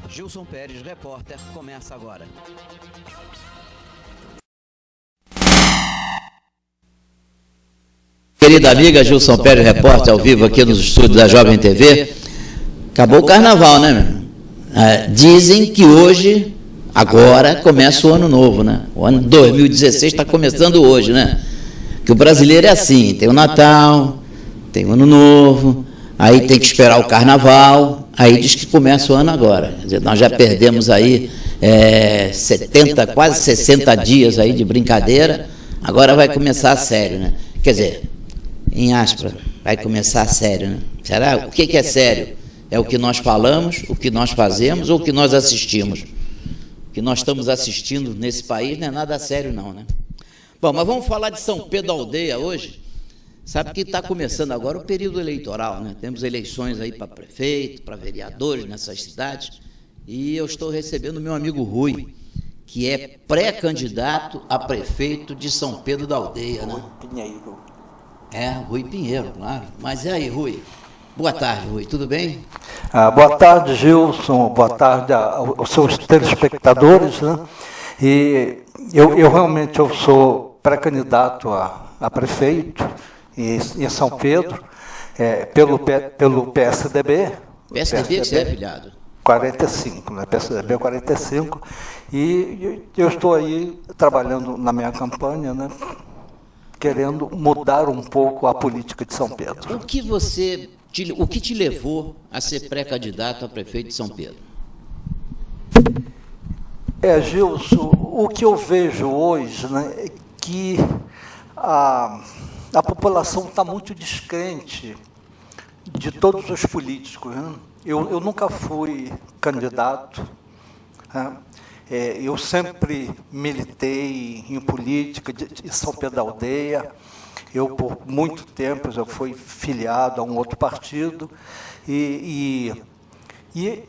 Gilson Pérez, repórter, começa agora. Querida amiga Gilson Pérez, repórter ao vivo aqui nos estúdios da Jovem TV. Acabou o carnaval, né, meu irmão? Dizem que hoje, agora, começa o ano novo, né? O ano 2016 está começando hoje, né? Que o brasileiro é assim, tem o Natal, tem o Ano Novo, aí tem que esperar o carnaval, aí diz que começa o ano agora. Quer dizer, nós já perdemos aí 70, quase 60 dias aí de brincadeira, agora vai começar a sério, né? Quer dizer, em aspas, vai começar a sério, né? Será? O que é sério? É o que nós falamos, o que nós fazemos ou o que nós assistimos? O que nós estamos assistindo nesse país não é nada sério não, né? Bom, mas vamos falar de São Pedro da Aldeia hoje. Sabe que está começando agora o período eleitoral, né? Temos eleições aí para prefeito, para vereadores nessas cidades, e eu estou recebendo meu amigo Rui, que é pré-candidato a prefeito de São Pedro da Aldeia, né? Rui Pinheiro. Rui Pinheiro, claro. Mas e aí, Rui? Boa tarde, Rui, tudo bem? Boa tarde, Gilson, boa tarde aos seus telespectadores, né? E eu realmente sou pré-candidato a prefeito em São Pedro, pelo PSDB. PSDB que você é filiado? 45, né? PSDB 45, e eu estou aí trabalhando na minha campanha, né? Querendo mudar um pouco a política de São Pedro. O que te levou a ser pré-candidato a prefeito de São Pedro? Gilson, o que eu vejo hoje, né, é que a população está muito descrente de todos os políticos, né? Eu nunca fui candidato, né? Eu sempre militei em política de São Pedro da Aldeia. Por muito tempo, eu fui filiado a um outro partido, e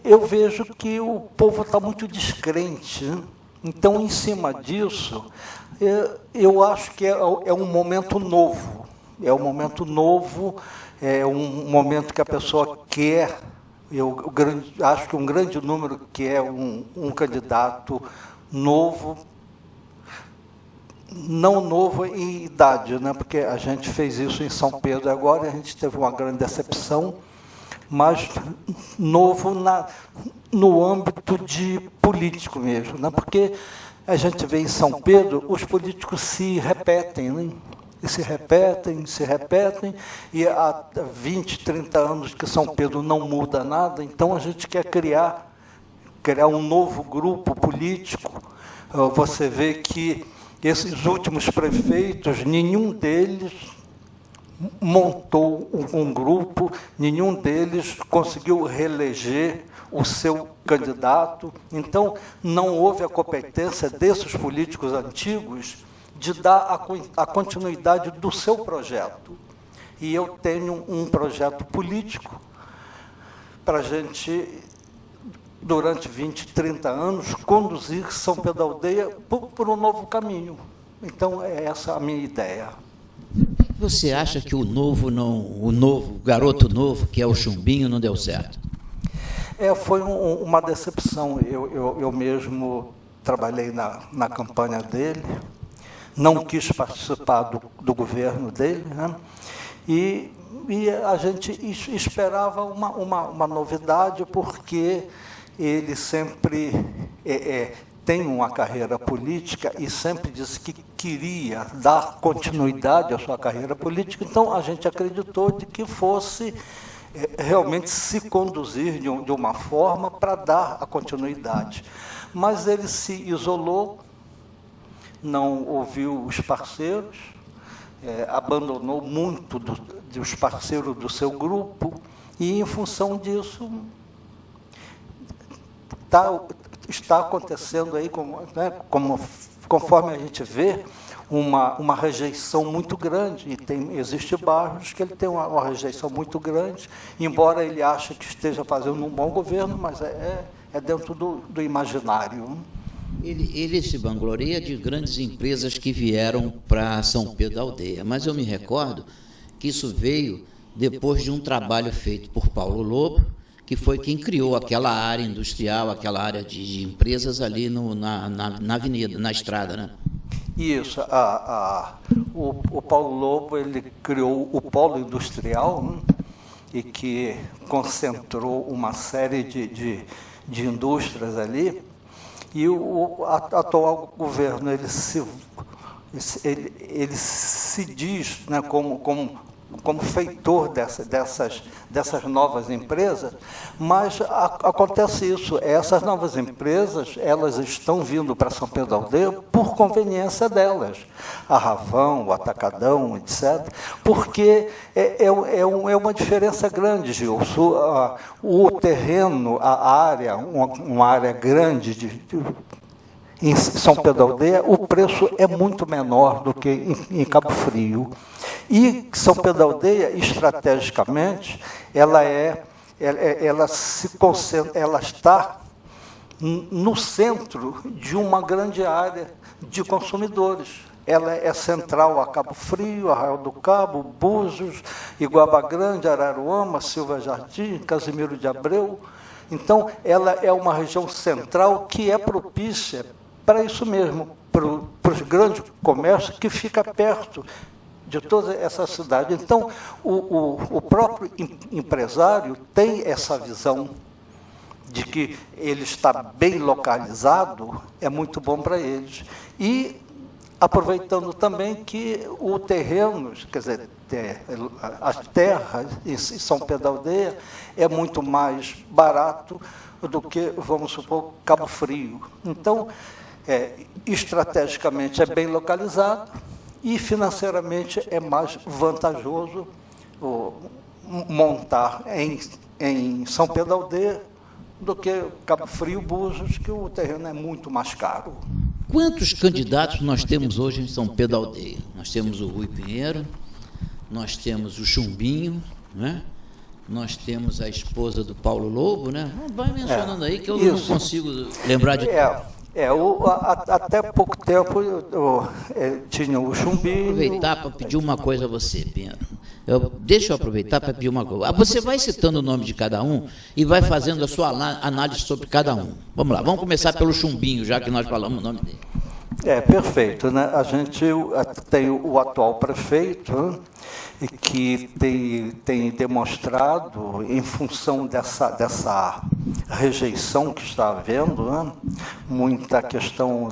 eu vejo que o povo está muito descrente, né? Então, em cima disso, eu acho que é um momento novo, é um momento que a pessoa quer. Acho que um grande número quer um candidato novo, não novo em idade, né? Porque a gente fez isso em São Pedro agora e a gente teve uma grande decepção, mas novo no âmbito de político mesmo, né? Porque a gente vê em São Pedro, os políticos se repetem, né? E se repetem, e há 20, 30 anos que São Pedro não muda nada, então a gente quer criar um novo grupo político. Você vê que esses últimos prefeitos, nenhum deles montou um grupo, nenhum deles conseguiu reeleger o seu candidato. Então, não houve a competência desses políticos antigos de dar a continuidade do seu projeto. E eu tenho um projeto político para a gente, durante 20, 30 anos, conduzir São Pedro da Aldeia por um novo caminho. Então, é essa a minha ideia. Você acha que o garoto novo, que é o Chumbinho, não deu certo? Foi uma decepção. Eu mesmo trabalhei na campanha dele, não quis participar do governo dele, né? E a gente esperava uma novidade, porque ele sempre tem uma carreira política e sempre disse que queria dar continuidade à sua carreira política. Então, a gente acreditou de que fosse realmente se conduzir de uma forma para dar a continuidade. Mas ele se isolou, não ouviu os parceiros, abandonou muito dos parceiros do seu grupo, e, em função disso, está acontecendo aí, conforme a gente vê, uma rejeição muito grande. E existe bairros que ele tem uma rejeição muito grande, embora ele ache que esteja fazendo um bom governo, mas é dentro do imaginário. Ele se vangloria de grandes empresas que vieram para São Pedro da Aldeia, mas eu me recordo que isso veio depois de um trabalho feito por Paulo Lobo, que foi quem criou aquela área industrial, aquela área de empresas ali na avenida, na estrada, né? Isso. O Paulo Lobo, ele criou o polo industrial, né? E que concentrou uma série de indústrias ali. E o atual governo, ele se diz, né, como feitor dessas novas empresas, mas acontece isso, essas novas empresas, elas estão vindo para São Pedro da Aldeia por conveniência delas, a Ravão, o Atacadão, etc., porque é uma diferença grande, Gilson. O terreno, a área, uma área grande em São Pedro da Aldeia, o preço é muito menor do que em Cabo Frio. E São Pedro da Aldeia, estrategicamente, ela está no centro de uma grande área de consumidores. Ela é central a Cabo Frio, Arraial do Cabo, Búzios, Iguaba Grande, Araruama, Silva Jardim, Casimiro de Abreu. Então, ela é uma região central que é propícia para isso mesmo, para os grandes comércios que fica perto de toda essa cidade. Então, o próprio empresário tem essa visão de que ele está bem localizado, é muito bom para eles. E aproveitando também que o terreno, quer dizer, as terras em São Pedro da Aldeia é muito mais barato do que, vamos supor, Cabo Frio. Então, estrategicamente é bem localizado e financeiramente é mais vantajoso montar em São Pedro da Aldeia do que Cabo Frio, Búzios, que o terreno é muito mais caro. Quantos candidatos nós temos hoje em São Pedro da Aldeia? Nós temos o Rui Pinheiro, nós temos o Chumbinho, né? Nós temos a esposa do Paulo Lobo, né? Vai mencionando aí que eu não consigo lembrar de tudo. Até pouco tempo tinha o Chumbinho. Aproveitar para pedir uma coisa a você, Pinheiro. Deixa eu aproveitar para pedir uma coisa. Você vai citando o nome de cada um e vai fazendo a sua análise sobre cada um. Vamos lá, vamos começar pelo Chumbinho, já que nós falamos o nome dele. Perfeito, né? A gente tem o atual prefeito, né? Que tem demonstrado, em função dessa rejeição que está havendo, né? Muita questão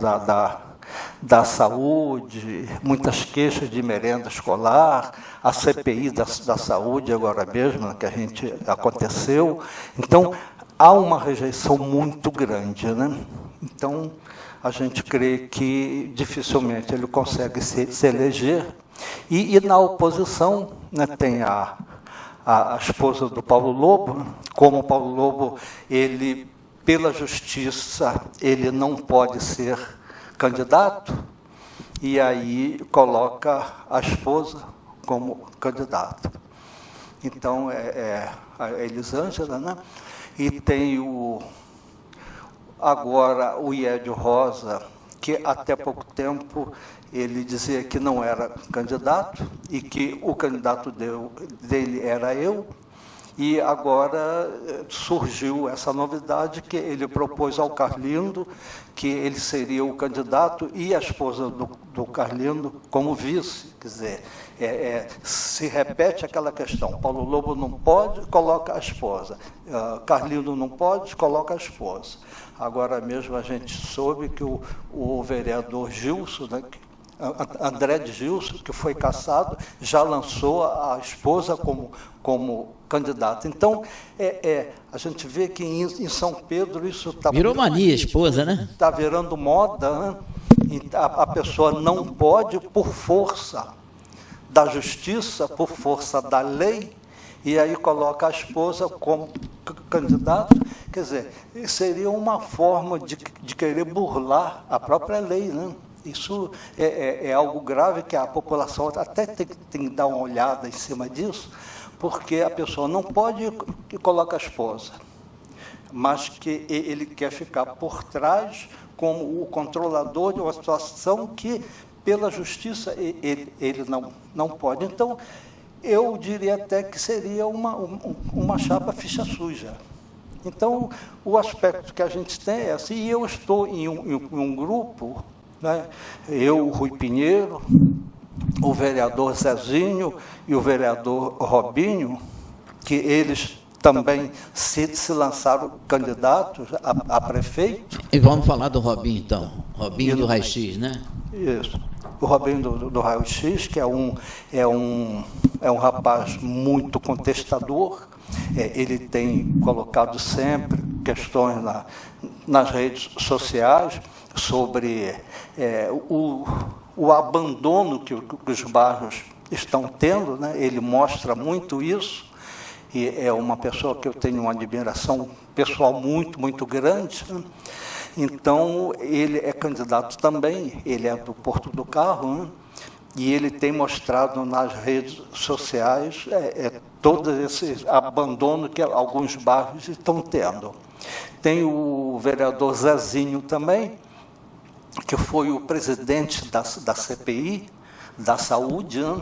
da saúde, muitas queixas de merenda escolar, a CPI da saúde agora mesmo, que aconteceu. Então, há uma rejeição muito grande, né? Então, a gente crê que dificilmente ele consegue se eleger. E na oposição, né, tem a esposa do Paulo Lobo. Como o Paulo Lobo, ele, pela justiça, ele não pode ser candidato, e aí coloca a esposa como candidata. Então, a Elisângela, né? E tem agora o Iédio Rosa, que até pouco tempo ele dizia que não era candidato e que o candidato dele era eu. E agora surgiu essa novidade que ele propôs ao Carlindo, que ele seria o candidato e a esposa do Carlindo como vice. Quer dizer, se repete aquela questão: Paulo Lobo não pode, coloca a esposa. Carlindo não pode, coloca a esposa. Agora mesmo a gente soube que o vereador Gilson, né, André de Gilson, que foi cassado, já lançou a esposa como candidata. Então, a gente vê que em São Pedro isso está... Virou mania, esposa, né? Está virando moda, né? A pessoa não pode, por força da justiça, por força da lei, e aí coloca a esposa como candidato. Quer dizer, seria uma forma de querer burlar a própria lei, né? Isso é algo grave que a população até tem que dar uma olhada em cima disso, porque a pessoa não pode que coloca a esposa, mas que ele quer ficar por trás como o controlador de uma situação que, pela justiça, ele não pode. Então, eu diria até que seria uma chapa ficha suja. Então, o aspecto que a gente tem é assim, e eu estou em um grupo, né, eu, o Rui Pinheiro, o vereador Zezinho e o vereador Robinho, que eles também se lançaram candidatos a prefeito. E vamos falar do Robinho, então. Robinho do Raio-X, né? Isso. O Robinho do Raio-X, que é um rapaz muito contestador. Ele tem colocado sempre questões nas redes sociais sobre o abandono que os bairros estão tendo, né? Ele mostra muito isso, e é uma pessoa que eu tenho uma admiração pessoal muito, muito grande, né? Então, ele é candidato também, ele é do Porto do Carro, né? E ele tem mostrado nas redes sociais todo esse abandono que alguns bairros estão tendo. Tem o vereador Zezinho também, que foi o presidente da CPI, da Saúde, né?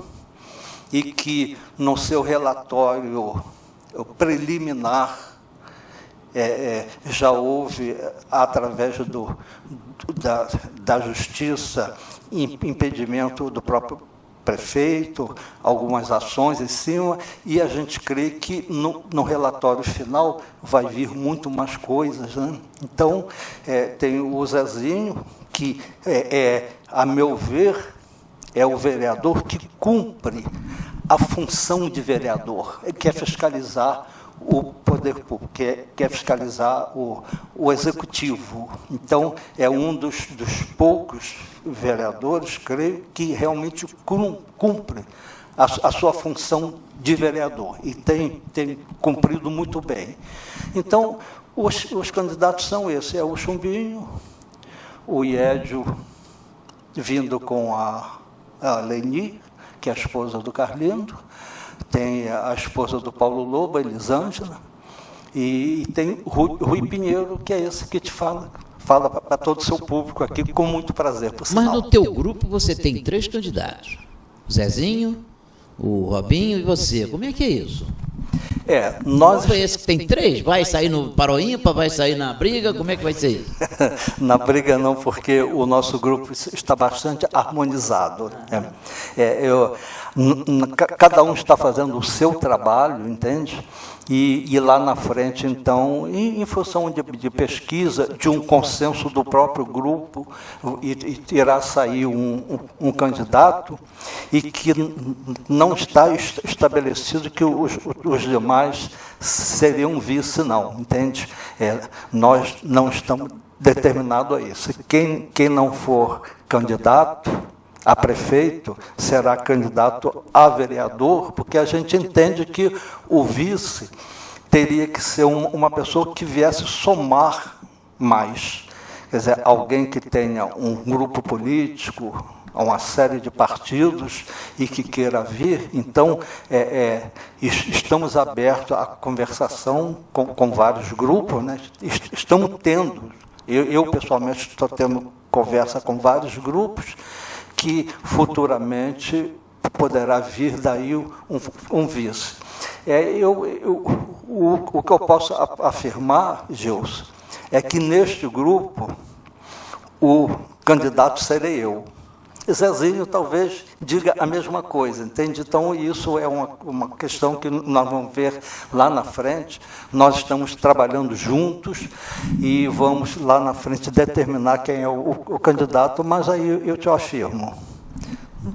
E que, no seu relatório preliminar, já houve, através da Justiça, impedimento do próprio prefeito, algumas ações em cima, e a gente crê que no relatório final vai vir muito mais coisas, né? Então, tem o Zezinho, que, a meu ver, é o vereador que cumpre a função de vereador, que é fiscalizar o poder público, quer fiscalizar o executivo. Então, é um dos poucos vereadores, creio, que realmente cumpre a sua função de vereador, e tem cumprido muito bem. Então, os candidatos são esses, é o Chumbinho, o Iédio, vindo com a Leni, que é a esposa do Carlindo, tem a esposa do Paulo Lobo, a Elisângela, e tem Rui Pinheiro, que é esse que te fala para todo o seu público aqui, com muito prazer, por sinal. Mas no teu grupo você tem 3 candidatos, o Zezinho, o Robinho e você. Como é que é isso? Nós... Foi esse que tem 3? Vai sair no Paroímpa, vai sair na briga? Como é que vai ser isso? Na briga não, porque o nosso grupo está bastante harmonizado. Cada um está fazendo o seu trabalho, entende? E lá na frente, então, em função de pesquisa, de um consenso do próprio grupo, irá sair um candidato, e que não está estabelecido que os demais seriam vice, não, entende? Nós não estamos determinados a isso. Quem não for candidato a prefeito será candidato a vereador, porque a gente entende que o vice teria que ser uma pessoa que viesse somar mais. Quer dizer, alguém que tenha um grupo político, uma série de partidos e que queira vir. Então, estamos abertos à conversação com vários grupos, né? Estamos tendo, eu pessoalmente estou tendo conversa com vários grupos, que futuramente poderá vir daí um vice. O que eu posso afirmar, Gilson, é que neste grupo o candidato serei eu. Zezinho talvez diga a mesma coisa, entende? Então, isso é uma questão que nós vamos ver lá na frente. Nós estamos trabalhando juntos e vamos lá na frente determinar quem é o candidato, mas aí eu te afirmo,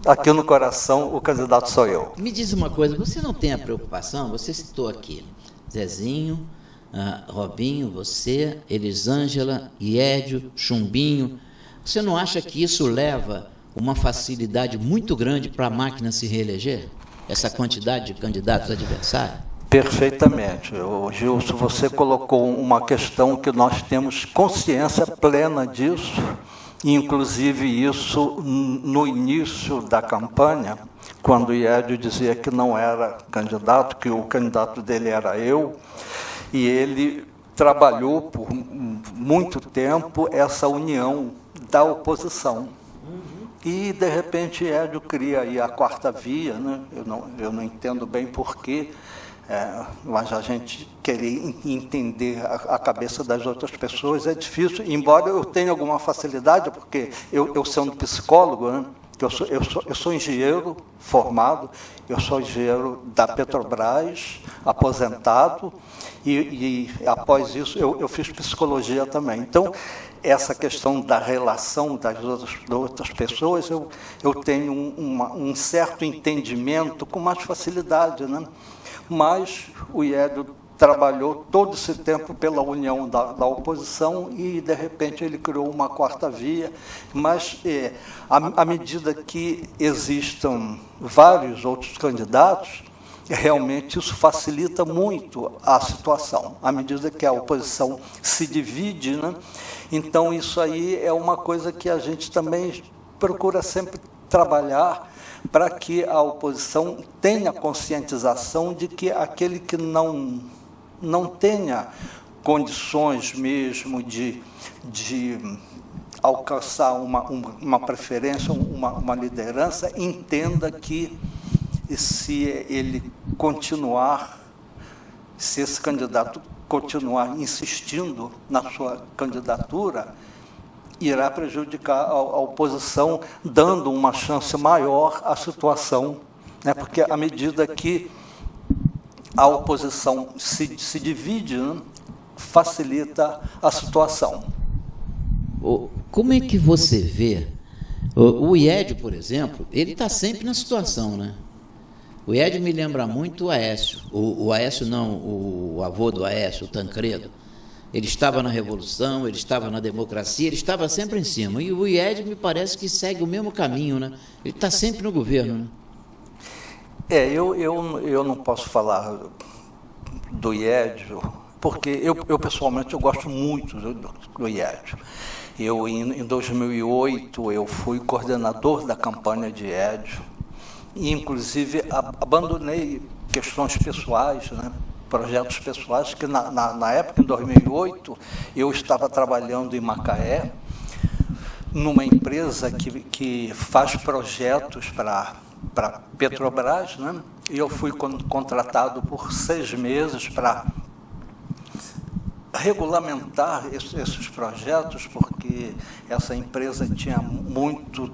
aqui no coração o candidato sou eu. Me diz uma coisa, você não tem a preocupação, você citou aqui Zezinho, Robinho, você, Elisângela, Iédio, Chumbinho, você não acha que isso leva uma facilidade muito grande para a máquina se reeleger? Essa quantidade de candidatos adversários? Perfeitamente. Gilson, você colocou uma questão que nós temos consciência plena disso, inclusive isso no início da campanha, quando o Iédio dizia que não era candidato, que o candidato dele era eu, e ele trabalhou por muito tempo essa união da oposição. E, de repente, Iédio cria aí a quarta via, né? Eu não entendo bem porquê, mas a gente querer entender a cabeça das outras pessoas é difícil, embora eu tenha alguma facilidade, porque eu sendo psicólogo, né? Eu sou engenheiro formado, eu sou engenheiro da Petrobras, aposentado, e após isso eu fiz psicologia também. Então, essa questão da relação das outras pessoas, eu tenho um certo entendimento com mais facilidade, né? Mas o Iédio trabalhou todo esse tempo pela união da oposição e, de repente, ele criou uma quarta via. Mas, à medida que existam vários outros candidatos, realmente isso facilita muito a situação, à medida que a oposição se divide, né? Então, isso aí é uma coisa que a gente também procura sempre trabalhar para que a oposição tenha conscientização de que aquele que não tenha condições mesmo de alcançar uma preferência, uma liderança, entenda que se ele continuar, se esse candidato continuar insistindo na sua candidatura, irá prejudicar a oposição, dando uma chance maior à situação, né? Porque à medida que a oposição se divide, né, facilita a situação. Como é que você vê? O Iédio, por exemplo, ele está sempre na situação, né? O Iédio me lembra muito o Aécio. O Aécio não, o avô do Aécio, o Tancredo. Ele estava na Revolução, ele estava na democracia, ele estava sempre em cima. E o Iédio me parece que segue o mesmo caminho, né? Ele está sempre no governo, né? Eu não posso falar do Iédio, porque eu pessoalmente eu gosto muito do Iédio. Em 2008, eu fui coordenador da campanha de Iédio, e inclusive abandonei questões pessoais, né? Projetos pessoais, que na época, em 2008, eu estava trabalhando em Macaé, numa empresa que faz projetos para Petrobras, né? E eu fui contratado por 6 meses para regulamentar esses projetos, porque essa empresa tinha muito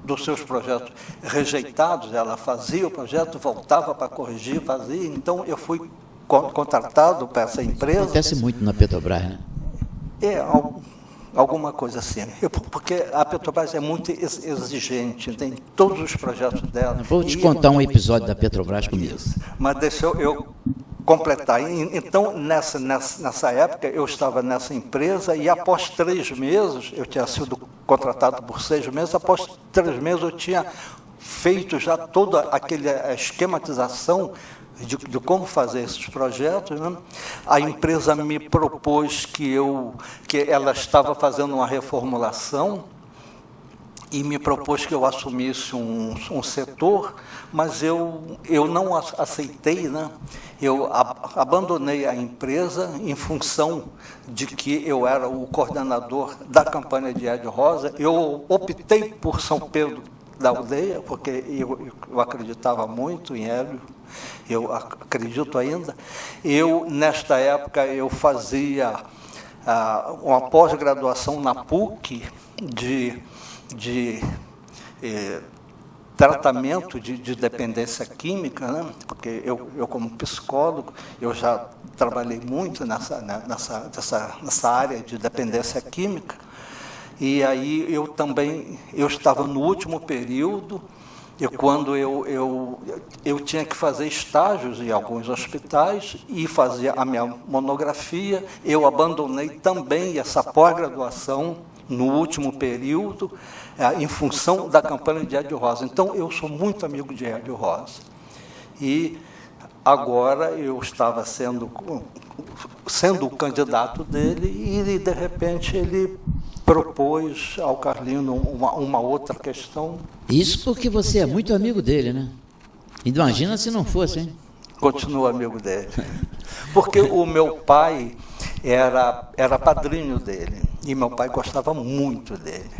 dos seus projetos rejeitados. Ela fazia o projeto, voltava para corrigir, fazia. Então, eu fui contratado para essa empresa. Acontece muito na Petrobras, né? Alguma coisa assim. Porque a Petrobras é muito exigente, tem todos os projetos dela. Vou te contar um episódio da Petrobras comigo. Mas deixa eu completar. Então, nessa época, eu estava nessa empresa e após 3 meses, eu tinha sido contratado por 6 meses, após 3 meses eu tinha feito já toda aquela esquematização de como fazer esses projetos, né? A empresa me propôs que ela estava fazendo uma reformulação e me propôs que eu assumisse um setor, mas eu não aceitei, né? Eu abandonei a empresa em função de que eu era o coordenador da campanha de Iédio Rosa. Eu optei por São Pedro da Aldeia, porque eu acreditava muito em Iédio. Eu acredito ainda. Nesta época, eu fazia uma pós-graduação na PUC de tratamento de dependência química, né? Porque eu, como psicólogo, eu já trabalhei muito nessa área de dependência química. E aí eu estava no último período, e quando eu tinha que fazer estágios em alguns hospitais e fazia a minha monografia, eu abandonei também essa pós-graduação no último período, em função da campanha de Hélio Rosa. Então, eu sou muito amigo de Hélio Rosa. E agora eu estava sendo o candidato dele e, de repente, ele propôs ao Carlino uma outra questão. Isso porque você é muito amigo dele, né? Imagina se não fosse, hein? Continuo amigo dele. Porque o meu pai era padrinho dele, e meu pai gostava muito dele.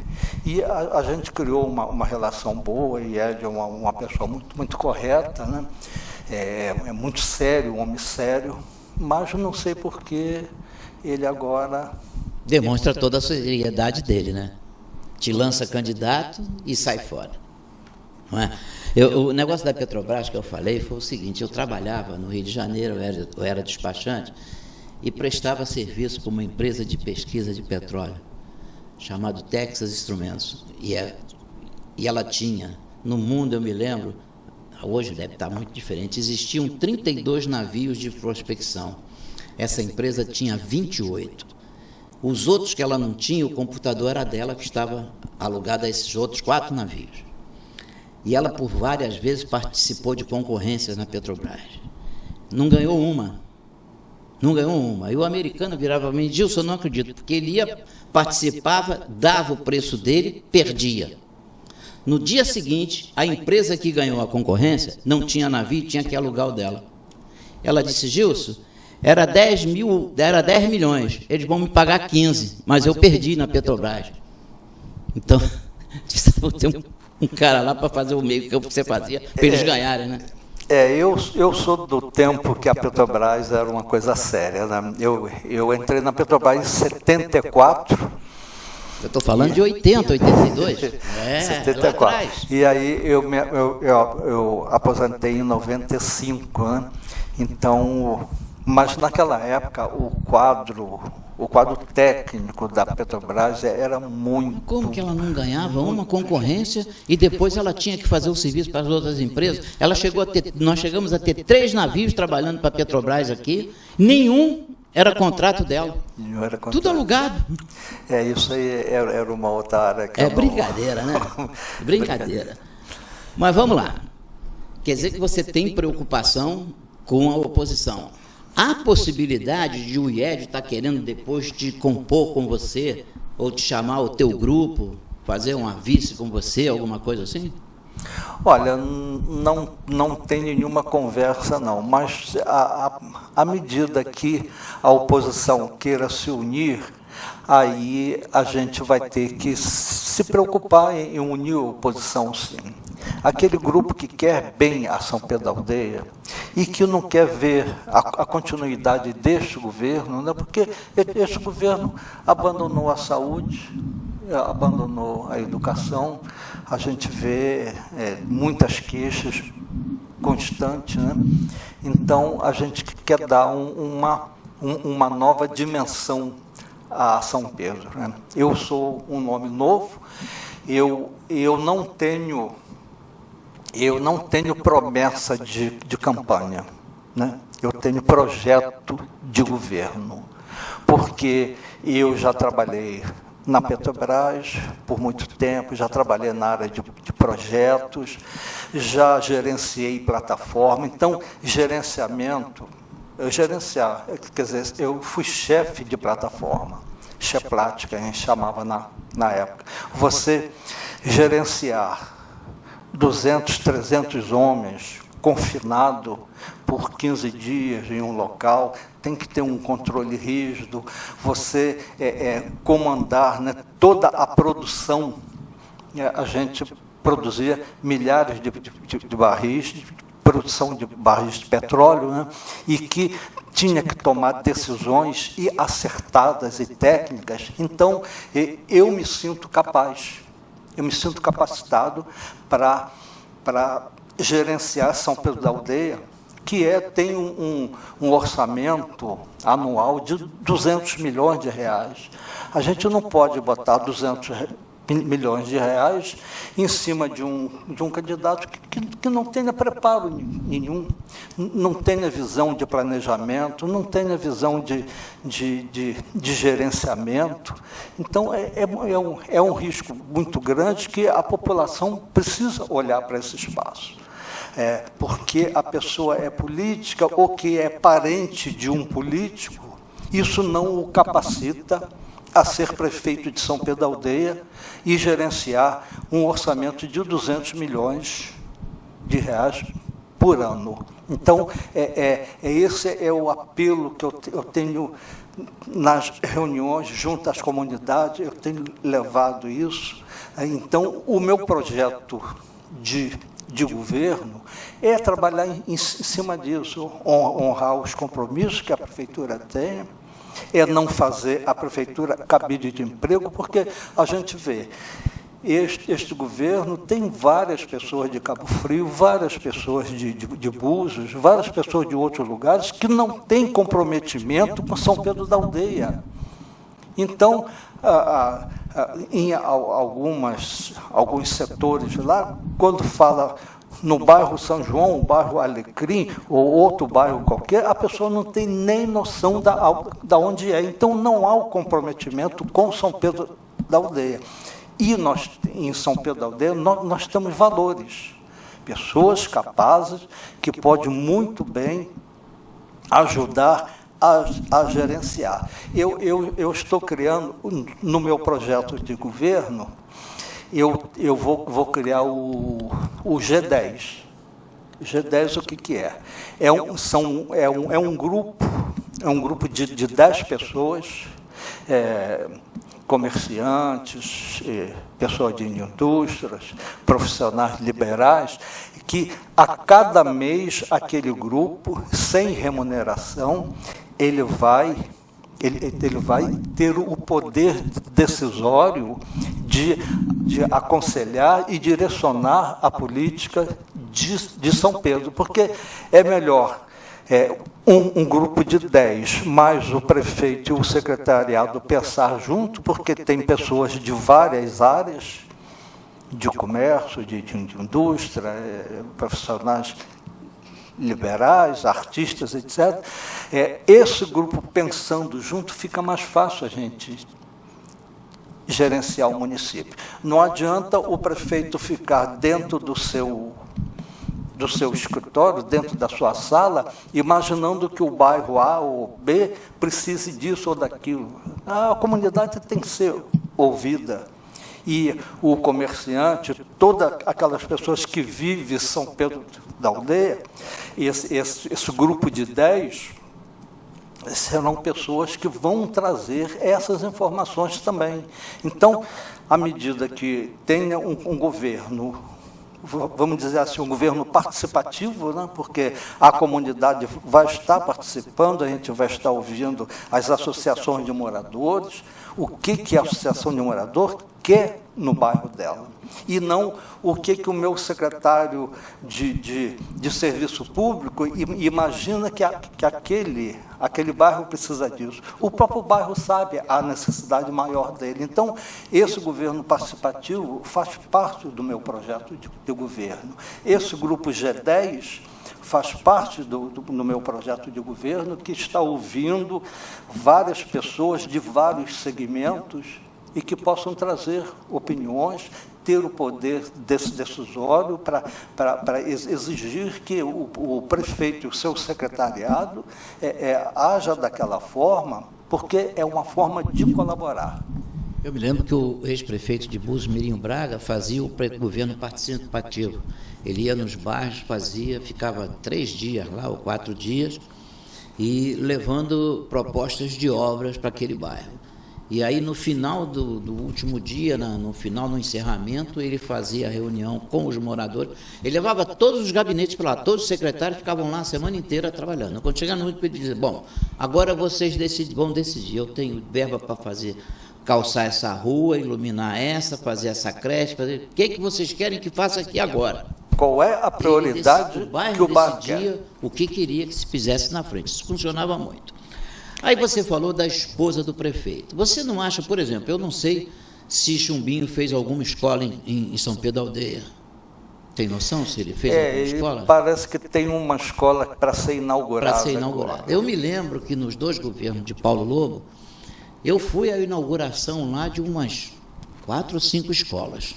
E a gente criou uma relação boa, e é de uma pessoa muito, muito correta, né? É muito sério, um homem sério, mas não sei por que ele agora... Demonstra toda a seriedade dele, né? Te lança candidato e sai fora. Não é? O negócio da Petrobras que eu falei foi o seguinte: eu trabalhava no Rio de Janeiro, eu era despachante, e prestava serviço para uma empresa de pesquisa de petróleo, chamada Texas Instrumentos. E ela tinha, no mundo, eu me lembro, hoje deve estar muito diferente, existiam 32 navios de prospecção. Essa empresa tinha 28. Os outros que ela não tinha, o computador era dela, que estava alugado a esses outros 4 navios. E ela, por várias vezes, participou de concorrências na Petrobras. Não ganhou uma. E o americano virava para mim: Gilson, eu não acredito, porque ele participava, dava o preço dele, perdia. No dia seguinte, a empresa que ganhou a concorrência não tinha navio, tinha que alugar o dela. Ela disse: Gilson, era 10 milhões, eles vão me pagar 15, mas eu perdi na Petrobras. Então, vou ter um cara lá para fazer o meio campo que você fazia, para eles ganharem, né? Eu sou do tempo que a Petrobras era uma coisa séria, né? Eu entrei na Petrobras em 74. Eu estou falando de 80, 82. 74. E aí eu aposentei em 95, né? Então, mas naquela época o quadro técnico da Petrobras era muito... Como que ela não ganhava uma concorrência e depois ela tinha que fazer o serviço para as outras empresas? Nós chegamos a ter 3 navios trabalhando para a Petrobras aqui, nenhum era contrato dela. Tudo alugado. Isso aí era uma outra área que brincadeira, né? Brincadeira. Mas vamos lá. Quer dizer que você tem preocupação com a oposição. Há possibilidade de o IED estar querendo depois te compor com você, ou te chamar ao teu grupo, fazer uma vice com você, alguma coisa assim? Olha, não tem nenhuma conversa, não, mas à medida que a oposição queira se unir, aí a gente vai ter que se preocupar em unir a oposição, sim. Aquele grupo que quer bem a São Pedro da Aldeia e que não quer ver a continuidade deste governo, né, porque este governo abandonou a saúde, abandonou a educação, a gente vê muitas queixas constantes, né? Então a gente quer dar uma nova dimensão a São Pedro, né? Eu sou um nome novo, eu não tenho promessa de campanha, né? Eu tenho projeto de governo, porque eu já trabalhei na Petrobras por muito tempo, já trabalhei na área de projetos, já gerenciei plataforma. Então, eu fui chefe de plataforma, Cheplat, que a gente chamava na época. Você gerenciar 200, 300 homens confinado por 15 dias em um local, tem que ter um controle rígido, você comandar, né, toda a produção. A gente produzia milhares de barris, produção de barris de petróleo, né, e que tinha que tomar decisões acertadas e técnicas. Então, eu me sinto capaz, eu me sinto capacitado para gerenciar São Pedro da Aldeia, que tem um orçamento anual de 200 milhões de reais. A gente não pode botar 200 milhões de reais em cima de um candidato que não tenha preparo nenhum, não tenha visão de planejamento, não tenha visão de gerenciamento. Então, é um risco muito grande que a população precisa olhar para esse espaço. Porque a pessoa é política ou que é parente de um político, isso não o capacita a ser prefeito de São Pedro da Aldeia e gerenciar um orçamento de 200 milhões de reais por ano. Então, esse é o apelo que eu tenho nas reuniões junto às comunidades, eu tenho levado isso. Então, o meu projeto de governo é trabalhar em cima disso, honrar os compromissos que a prefeitura tem, não fazer a prefeitura cabide de emprego, porque a gente vê, este governo tem várias pessoas de Cabo Frio, várias pessoas de Búzios, várias pessoas de outros lugares que não têm comprometimento com São Pedro da Aldeia. Então, em alguns setores lá, quando fala no bairro São João, o bairro Alecrim, ou outro bairro qualquer, a pessoa não tem nem noção da onde é. Então, não há o comprometimento com São Pedro da Aldeia. E nós, em São Pedro da Aldeia, nós temos valores, pessoas capazes que podem muito bem ajudar a gerenciar. Eu estou criando, no meu projeto de governo, eu vou criar o G10. G10, o que é? É um grupo de 10 pessoas, comerciantes, pessoas de indústrias, profissionais liberais, que a cada mês aquele grupo, sem remuneração, ele vai ter o poder decisório de aconselhar e direcionar a política de São Pedro, porque é melhor um grupo de 10, mais o prefeito e o secretariado pensar junto, porque tem pessoas de várias áreas, de comércio, de indústria, profissionais liberais, artistas, etc. Esse grupo pensando junto, fica mais fácil a gente gerenciar o município. Não adianta o prefeito ficar dentro do seu escritório, dentro da sua sala, imaginando que o bairro A ou B precise disso ou daquilo. A comunidade tem que ser ouvida. E o comerciante, todas aquelas pessoas que vivem em São Pedro da Aldeia, esse grupo de 10, serão pessoas que vão trazer essas informações também. Então, à medida que tenha um governo, vamos dizer assim, um governo participativo, né? Porque a comunidade vai estar participando, a gente vai estar ouvindo as associações de moradores, o que a associação de morador quer no bairro dela, e não o que o meu secretário de serviço público imagina que aquele bairro precisa disso. O próprio bairro sabe a necessidade maior dele. Então, esse governo participativo faz parte do meu projeto de governo. Esse grupo G10 faz parte do meu projeto de governo, que está ouvindo várias pessoas de vários segmentos e que possam trazer opiniões, ter o poder decisório para exigir que o prefeito e o seu secretariado haja daquela forma, porque é uma forma de colaborar. Eu me lembro que o ex-prefeito de Búzios, Mirinho Braga, fazia o governo participativo. Ele ia nos bairros, ficava 3 dias lá, ou 4 dias, e levando propostas de obras para aquele bairro. E aí, no final do último dia, no encerramento, ele fazia a reunião com os moradores. Ele levava todos os gabinetes para lá, todos os secretários ficavam lá a semana inteira trabalhando. Quando chegava no último, ele dizia: bom, agora vocês vão decidir, eu tenho verba para calçar essa rua, iluminar essa, fazer essa creche, o que vocês querem que faça aqui agora? qual é a prioridade que o bairro quer. O que queria que se fizesse na frente. Isso funcionava muito. Aí você falou da esposa do prefeito. Você não acha, por exemplo, eu não sei se Chumbinho fez alguma escola em São Pedro da Aldeia. Tem noção se ele fez alguma escola? Parece que tem uma escola para ser inaugurada. Para ser inaugurada. Eu me lembro que nos 2 governos de Paulo Lobo, eu fui à inauguração lá de umas 4 ou 5 escolas.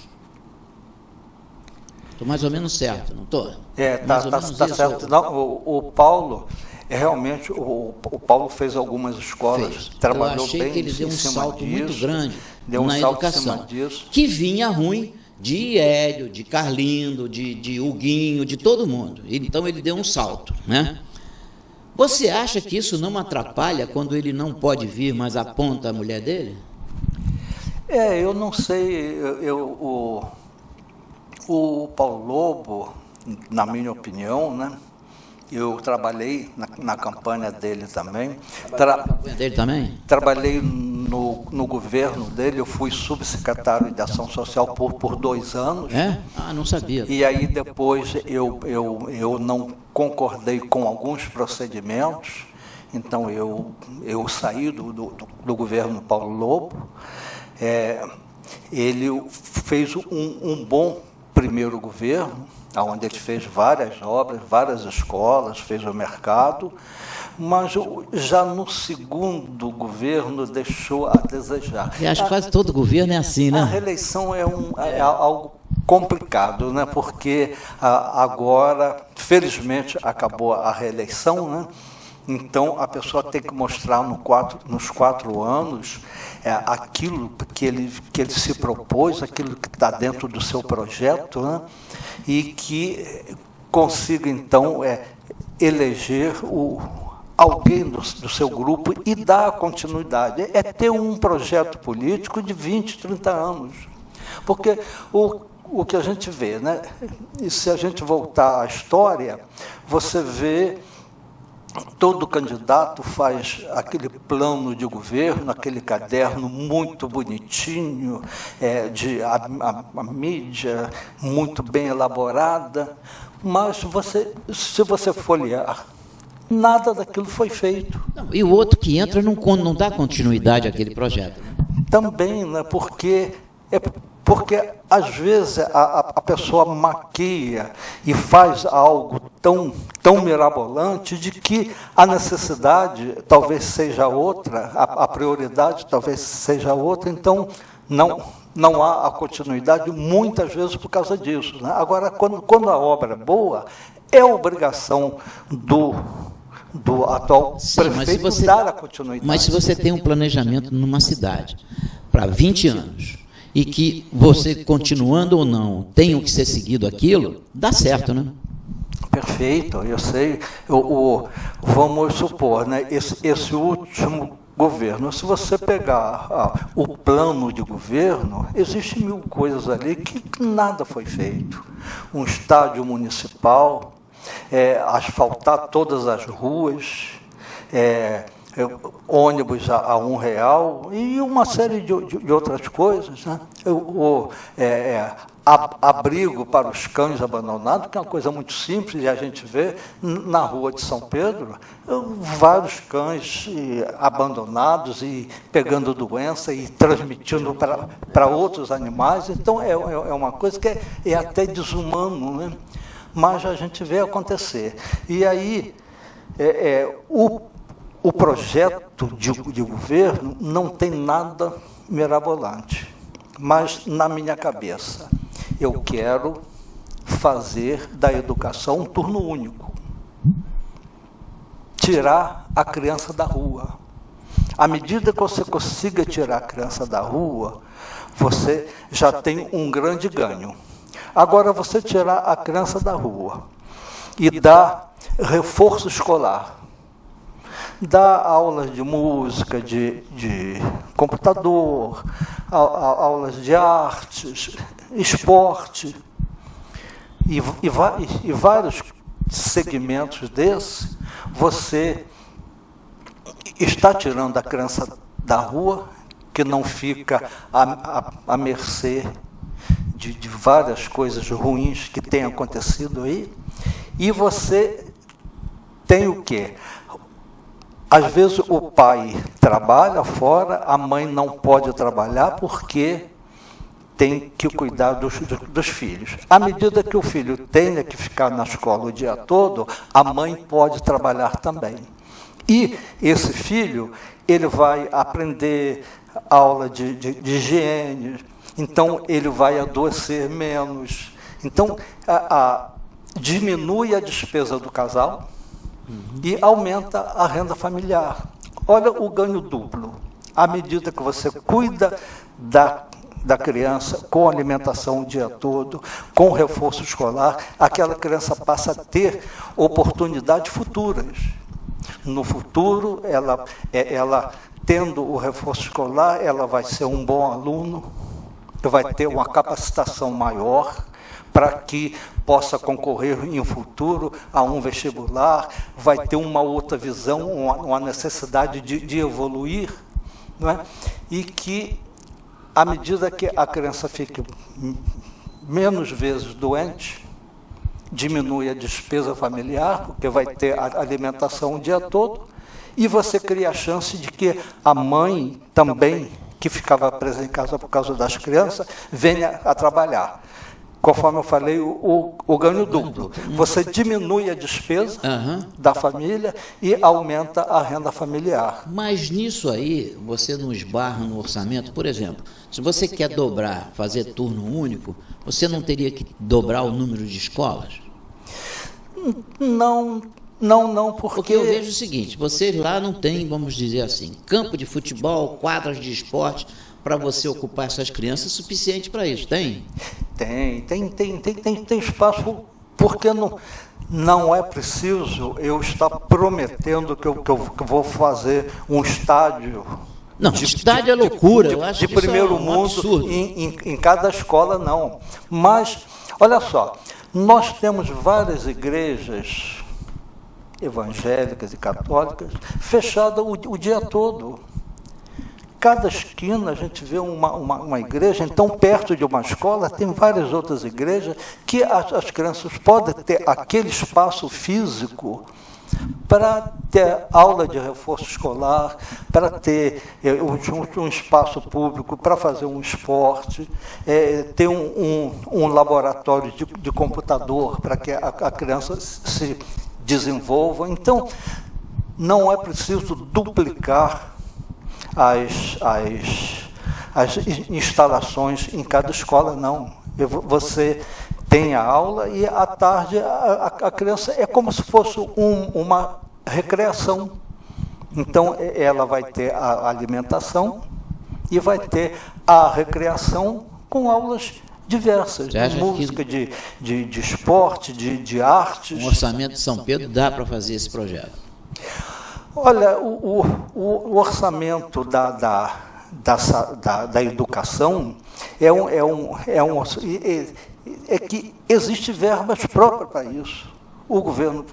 Estou mais ou menos certo, não estou? Está certo. Não, o Paulo, realmente, o Paulo fez algumas escolas, trabalhou bem. Eu achei que ele deu um salto muito grande na educação, disso. Que vinha ruim de Hélio, de Carlindo, de Huguinho, de todo mundo. Então ele deu um salto, né? Você acha que isso não atrapalha quando ele não pode vir, mas aponta a mulher dele? Eu não sei. O Paulo Lobo, na minha opinião, né? Eu trabalhei na campanha dele também. Trabalhei no governo dele, eu fui subsecretário de Ação Social por 2 anos. Não sabia. E aí depois eu não concordei com alguns procedimentos, então eu saí do governo Paulo Lobo. Ele fez um bom primeiro governo, onde ele fez várias obras, várias escolas, fez o mercado, mas já no segundo governo deixou a desejar. Eu acho que quase todo governo é assim, né? A reeleição é algo complicado, né? Porque agora, felizmente, acabou a reeleição, né? Então, a pessoa tem que mostrar nos 4 anos aquilo que ele se propôs, aquilo que está dentro do seu projeto, né? E que consiga, então, eleger alguém do seu grupo e dar continuidade. É ter um projeto político de 20, 30 anos. Porque o que a gente vê, né? E se a gente voltar à história, você vê todo candidato faz aquele plano de governo, aquele caderno muito bonitinho, a mídia muito bem elaborada, mas se você folhear, nada daquilo foi feito. E o outro que entra não dá continuidade àquele projeto. Também, né, porque às vezes a pessoa maquia e faz algo tão mirabolante de que a necessidade talvez seja outra, a prioridade talvez seja outra, então não há a continuidade muitas vezes por causa disso, né? Agora, quando a obra é boa, é obrigação do atual prefeito dar a continuidade. Mas se você tem um planejamento numa cidade para 20 anos, e que você, continuando ou não, tenha que ser seguido aquilo, dá certo, né? Perfeito, eu sei. Vamos supor, né, esse último governo, se você pegar o plano de governo, existem 1000 coisas ali que nada foi feito. Um estádio municipal, asfaltar todas as ruas, ônibus a R$1 e uma série de outras coisas, né? Abrigo para os cães abandonados, que é uma coisa muito simples, e a gente vê na rua de São Pedro vários cães abandonados e pegando doença e transmitindo para outros animais. Então é uma coisa que é até desumano, né? Mas a gente vê acontecer. E aí o projeto de governo não tem nada mirabolante, mas na minha cabeça eu quero fazer da educação um turno único, tirar a criança da rua. À medida que você consiga tirar a criança da rua, você já tem um grande ganho. Agora, você tirar a criança da rua e dar reforço escolar, dá aulas de música, de computador, aulas de artes, esporte, e vários segmentos desses, você está tirando a criança da rua, que não fica à mercê de várias coisas ruins que têm acontecido aí, e você tem o quê? Às vezes o pai trabalha fora, a mãe não pode trabalhar porque tem que cuidar dos filhos. À medida que o filho tenha que ficar na escola o dia todo, a mãe pode trabalhar também. E esse filho, ele vai aprender aula de higiene, então ele vai adoecer menos. Então, diminui a despesa do casal e aumenta a renda familiar. Olha o ganho duplo. À medida que você cuida da criança, com alimentação o dia todo, com reforço escolar, aquela criança passa a ter oportunidades futuras. No futuro, ela tendo o reforço escolar, ela vai ser um bom aluno, vai ter uma capacitação maior para que possa concorrer em um futuro a um vestibular, vai ter uma outra visão, uma necessidade de evoluir, não é? E que, à medida que a criança fique menos vezes doente, diminui a despesa familiar, porque vai ter a alimentação o dia todo, e você cria a chance de que a mãe também, que ficava presa em casa por causa das crianças, venha a trabalhar. Conforme eu falei, o ganho duplo. Você diminui a despesa da família e aumenta a renda familiar. Mas nisso aí, você não esbarra no orçamento? Por exemplo, se você quer dobrar, fazer turno único, você não teria que dobrar o número de escolas? Não, porque eu vejo o seguinte, vocês lá não têm, vamos dizer assim, campo de futebol, quadras de esporte, para você ocupar essas crianças, suficiente para isso, tem? Tem espaço, porque não é preciso eu estar prometendo que eu vou fazer um estádio. Não, estádio é loucura, eu acho de que primeiro isso é um mundo absurdo. Em cada escola, não. Mas, olha só, nós temos várias igrejas evangélicas e católicas fechadas o dia todo. Cada esquina a gente vê uma igreja, então perto de uma escola tem várias outras igrejas que as crianças podem ter aquele espaço físico para ter aula de reforço escolar, para ter um espaço público para fazer um esporte, ter um laboratório de computador para que a criança se desenvolva. Então, não é preciso duplicar as instalações em cada escola, não. Você tem a aula e à tarde a criança é como se fosse uma recreação. Então, ela vai ter a alimentação e vai ter a recreação com aulas diversas, de música, de esporte, de artes. Um orçamento de São Pedro dá para fazer esse projeto? Olha, o orçamento da educação é que existe verbas próprias para isso. O governo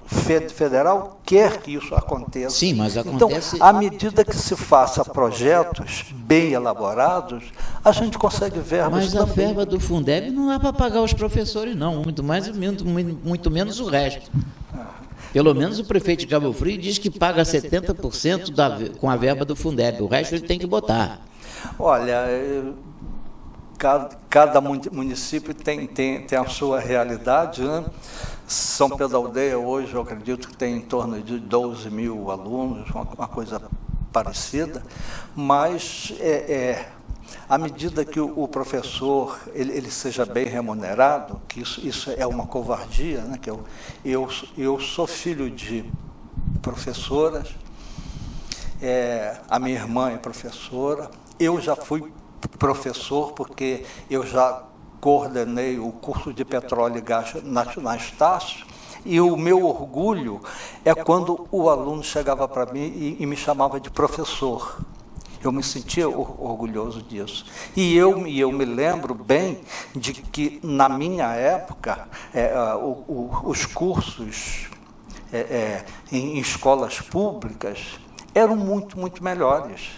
federal quer que isso aconteça. Sim, mas acontece... Então, à medida que se faça projetos bem elaborados, a gente consegue verbas mas também. Mas a verba do Fundeb não dá para pagar os professores, não. Muito menos o resto. Pelo menos o prefeito de Cabo Frio diz que paga 70% com a verba do Fundeb. O resto ele tem que botar. Olha, cada município tem a sua realidade, né? São Pedro da Aldeia, hoje, eu acredito que tem em torno de 12 mil alunos, uma coisa parecida, mas à medida que o professor ele seja bem remunerado, que isso é uma covardia, né? Que eu sou filho de professoras, a minha irmã é professora, eu já fui professor porque eu já coordenei o curso de petróleo e gás na Estácio, e o meu orgulho é quando o aluno chegava para mim e me chamava de professor. Eu me sentia orgulhoso disso. E eu me lembro bem de que, na minha época, os cursos em escolas públicas eram muito, muito melhores.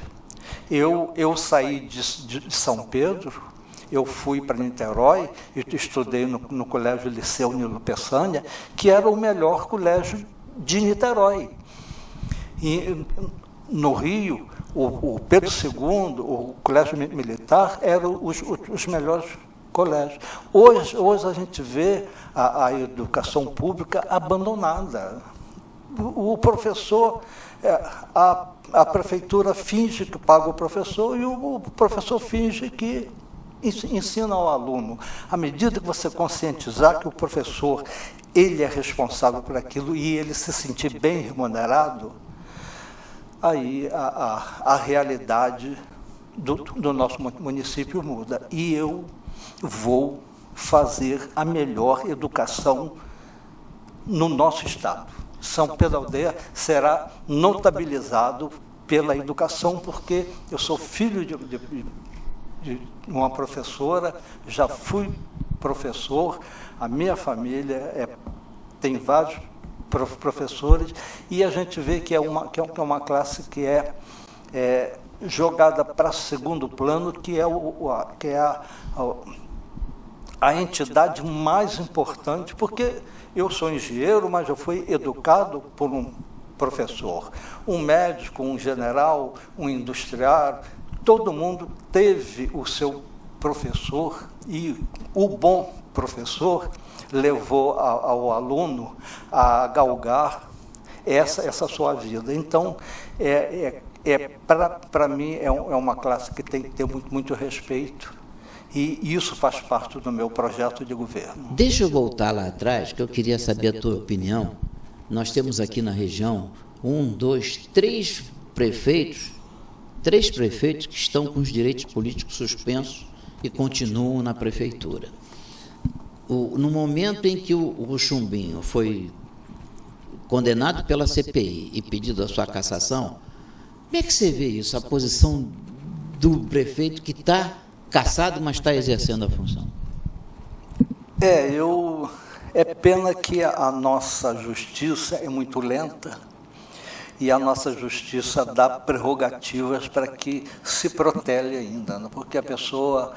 Eu saí de São Pedro eu fui para Niterói e estudei no Colégio Liceu Nilo Peçanha, que era o melhor colégio de Niterói. E no Rio, o Pedro II, o Colégio Militar, eram os melhores colégios. Hoje a gente vê a educação pública abandonada. O professor, a prefeitura finge que paga o professor e o professor finge que ensina ao aluno. À medida que você conscientizar que o professor ele é responsável por aquilo e ele se sentir bem remunerado, aí a realidade do nosso município muda. E eu vou fazer a melhor educação no nosso estado. São Pedro da Aldeia será notabilizado pela educação, porque eu sou filho de uma professora, já fui professor, a minha família tem vários professores, e a gente vê que é uma classe que é jogada para segundo plano, que é a entidade mais importante, porque eu sou engenheiro, mas eu fui educado por um professor, um médico, um general, um industriário, todo mundo teve o seu professor, e o bom professor levou ao aluno a galgar essa sua vida. Então, para mim, é uma classe que tem que ter muito respeito, e isso faz parte do meu projeto de governo. Deixa eu voltar lá atrás, que eu queria saber a tua opinião. Nós temos aqui na região 3 prefeitos que estão com os direitos políticos suspensos e continuam na prefeitura. No momento em que o Chumbinho foi condenado pela CPI e pedido a sua cassação, como é que você vê isso, a posição do prefeito que está cassado, mas está exercendo a função? É pena que a nossa justiça é muito lenta, e a nossa justiça dá prerrogativas para que se protele ainda, né? Porque a pessoa,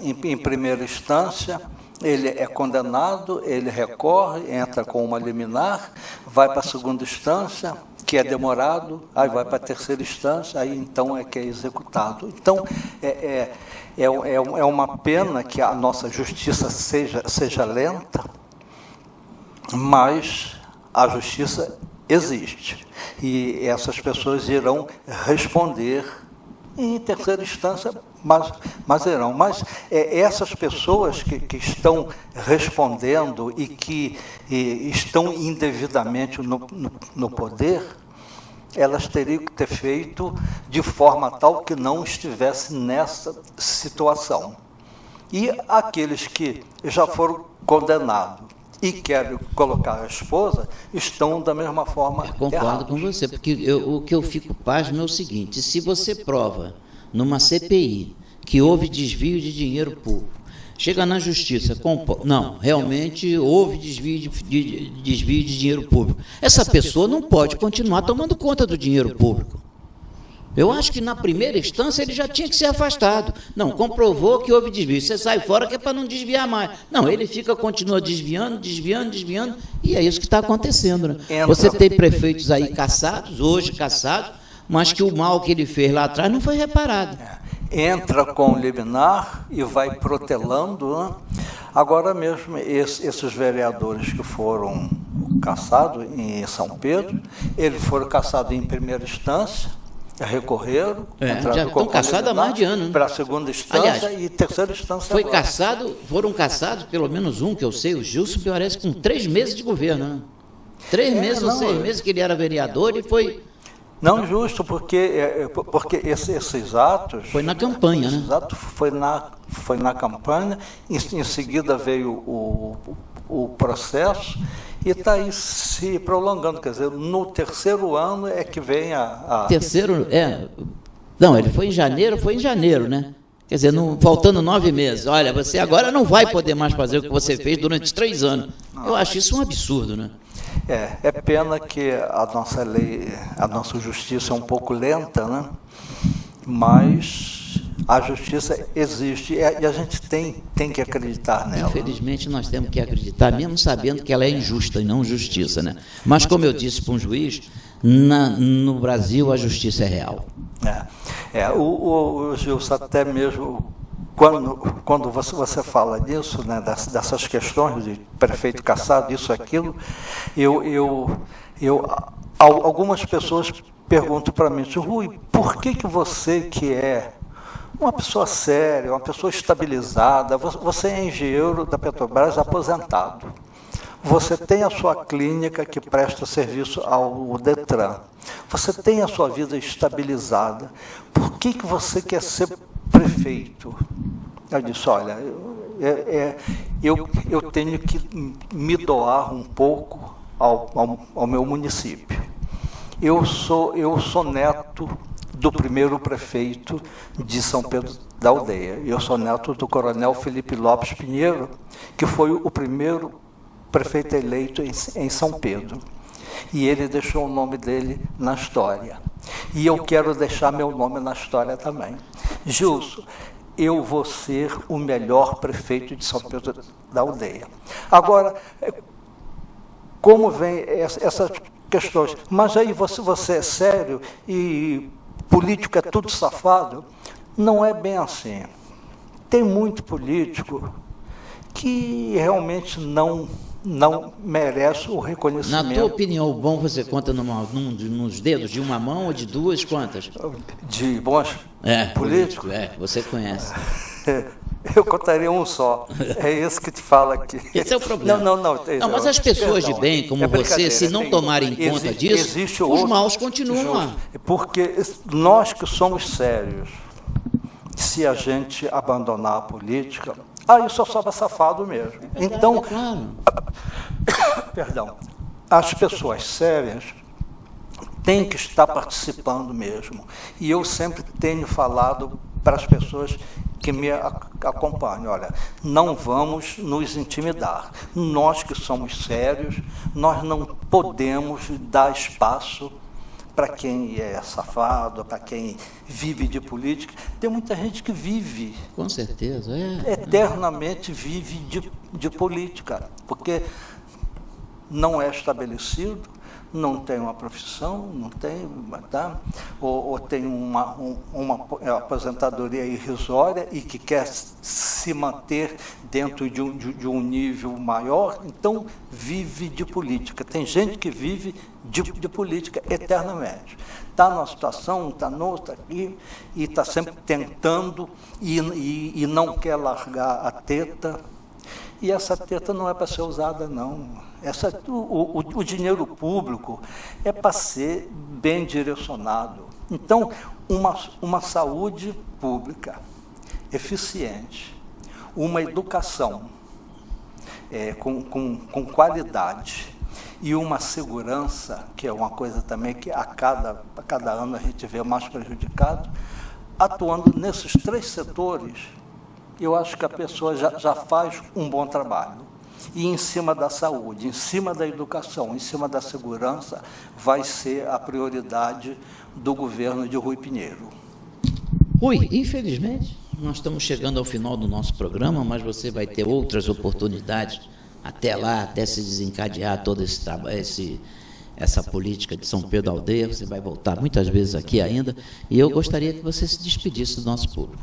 em primeira instância, ele é condenado, ele recorre, entra com uma liminar, vai para a segunda instância, que é demorado, aí vai para a terceira instância, aí então é que é executado. Então, é uma pena que a nossa justiça seja lenta, mas a justiça existe. E essas pessoas irão responder em terceira instância, mas irão. Mas essas pessoas que estão respondendo e que estão indevidamente no poder, elas teriam que ter feito de forma tal que não estivesse nessa situação. E aqueles que já foram condenados e querem colocar a esposa, estão da mesma forma errados. Concordo com você, porque o que eu fico pasmo é o seguinte: se você prova numa CPI que houve desvio de dinheiro público, chega na justiça, não, realmente houve desvio de dinheiro público, essa pessoa não pode continuar tomando conta do dinheiro público. Eu acho que na primeira instância ele já tinha que ser afastado. Não, comprovou que houve desvio, você sai fora que é para não desviar mais. Não, ele continua desviando, e é isso que está acontecendo, né? Você tem prefeitos aí hoje cassados, mas que o mal que ele fez lá atrás não foi reparado. Entra com liminar e vai protelando, né? Agora mesmo, esses vereadores que foram cassados em São Pedro, eles foram cassados em primeira instância, recorreram, já estão caçados há mais de ano, né? Para a segunda instância. Aliás, e terceira instância foram caçados, pelo menos um que eu sei, o Gilson, que parece com 3 meses de governo, né? 3 meses ou 6 meses que ele era vereador e foi... Não justo, porque esses atos... Foi na campanha, né? Esses atos foi na campanha, em seguida veio o processo, e está aí se prolongando, quer dizer, no terceiro ano é que vem Terceiro, não, ele foi em janeiro, né? Quer dizer, faltando 9 meses. Olha, você agora não vai poder mais fazer o que você fez durante 3 anos. Eu acho isso um absurdo, né? É pena que a nossa lei, a nossa justiça é um pouco lenta, né? Mas A justiça existe e a gente tem que acreditar nela. Infelizmente, nós temos que acreditar, mesmo sabendo que ela é injusta e não justiça, né? Mas, como eu disse para um juiz, no Brasil a justiça é real. O Gilson, até mesmo quando você fala disso, né, dessas questões de prefeito cassado, isso, aquilo, algumas pessoas perguntam para mim, Rui, por que você, que é uma pessoa séria, uma pessoa estabilizada, você é engenheiro da Petrobras aposentado, você tem a sua clínica que presta serviço ao Detran, você tem a sua vida estabilizada, por que você quer ser prefeito? Eu disse, olha, eu tenho que me doar um pouco ao meu município. Eu sou neto do primeiro prefeito de São Pedro da Aldeia. Eu sou neto do coronel Felipe Lopes Pinheiro, que foi o primeiro prefeito eleito em São Pedro. E ele deixou o nome dele na história. E eu quero deixar meu nome na história também. Gilson, eu vou ser o melhor prefeito de São Pedro da Aldeia. Agora, como vem essas questões? Mas aí você é sério e político é tudo safado? Não é bem assim. Tem muito político que realmente não merece o reconhecimento. Na tua opinião, o bom você conta nos dedos de uma mão ou de duas, quantas? De bons políticos? Você conhece. Eu contaria um só. É esse que te fala aqui. Esse é o problema. Não, mas as pessoas de bem, como você, se não tomarem conta disso, os maus continuam. Porque nós que somos sérios, se a gente abandonar a política, aí só sobra safado mesmo. Então, perdão, as pessoas sérias têm que estar participando mesmo. E eu sempre tenho falado para as pessoas que me acompanham, olha, não vamos nos intimidar. Nós que somos sérios, nós não podemos dar espaço para quem é safado, para quem vive de política. Tem muita gente que vive. Com certeza, eternamente vive de política, porque não é estabelecido, não tem uma profissão, não tem, tá? ou tem uma aposentadoria irrisória e que quer se manter dentro de um nível maior, então vive de política. Tem gente que vive de política eternamente. Está numa situação, está noutra aqui, e está sempre tentando e não quer largar a teta. E essa teta não é para ser usada, não. O dinheiro público é para ser bem direcionado. Então, uma saúde pública eficiente, uma educação com qualidade e uma segurança, que é uma coisa também que a cada ano a gente vê mais prejudicado, atuando nesses três setores, eu acho que a pessoa já faz um bom trabalho. E em cima da saúde, em cima da educação, em cima da segurança, vai ser a prioridade do governo de Rui Pinheiro. Rui, infelizmente, nós estamos chegando ao final do nosso programa, mas você vai ter outras oportunidades até lá, até se desencadear todo esse trabalho, essa política de São Pedro da Aldeia. Você vai voltar muitas vezes aqui ainda, e eu gostaria que você se despedisse do nosso público.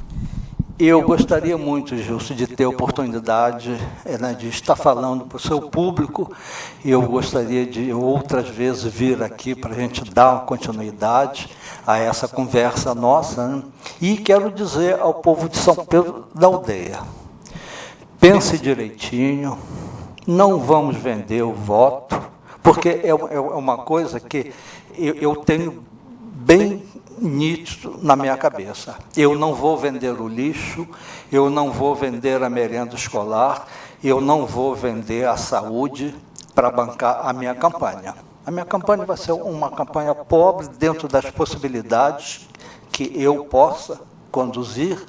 Eu gostaria muito, Gilson, de ter a oportunidade de estar falando para o seu público. Eu gostaria de outras vezes vir aqui para a gente dar uma continuidade a essa conversa nossa, né? E quero dizer ao povo de São Pedro da Aldeia, pense direitinho, não vamos vender o voto, porque é uma coisa que eu tenho bem nítido na minha cabeça. Eu não vou vender o lixo, eu não vou vender a merenda escolar, eu não vou vender a saúde para bancar a minha campanha. A minha campanha vai ser uma campanha pobre dentro das possibilidades que eu possa conduzir.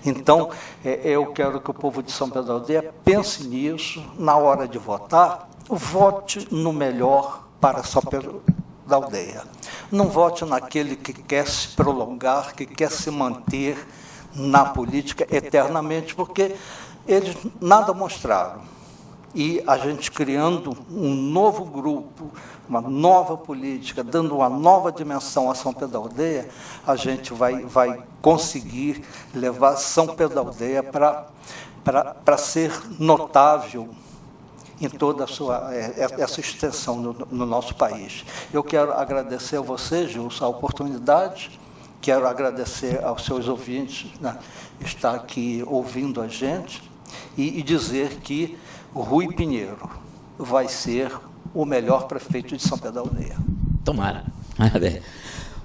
Então, eu quero que o povo de São Pedro da Aldeia pense nisso, na hora de votar, vote no melhor para São Pedro da Aldeia. Não vote naquele que quer se prolongar, que quer se manter na política eternamente, porque eles nada mostraram. E a gente criando um novo grupo, uma nova política, dando uma nova dimensão a São Pedro da Aldeia, a gente vai conseguir levar São Pedro da Aldeia para ser notável em toda essa extensão no nosso país. Eu quero agradecer a você, Gilson, a oportunidade, quero agradecer aos seus ouvintes, né, estar aqui ouvindo a gente, e dizer que o Rui Pinheiro vai ser o melhor prefeito de São Pedro da Aldeia. Tomara.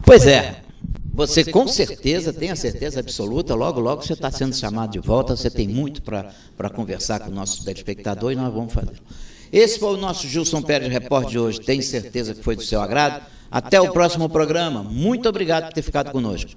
Pois é, você com certeza, tem a certeza absoluta, logo, logo você está sendo chamado de volta, você tem muito para conversar com o nosso telespectador e nós vamos fazer. Esse foi o nosso Gilson Pérez Repórter de hoje, tenho certeza que foi do seu agrado. Até o próximo programa. Muito obrigado por ter ficado conosco.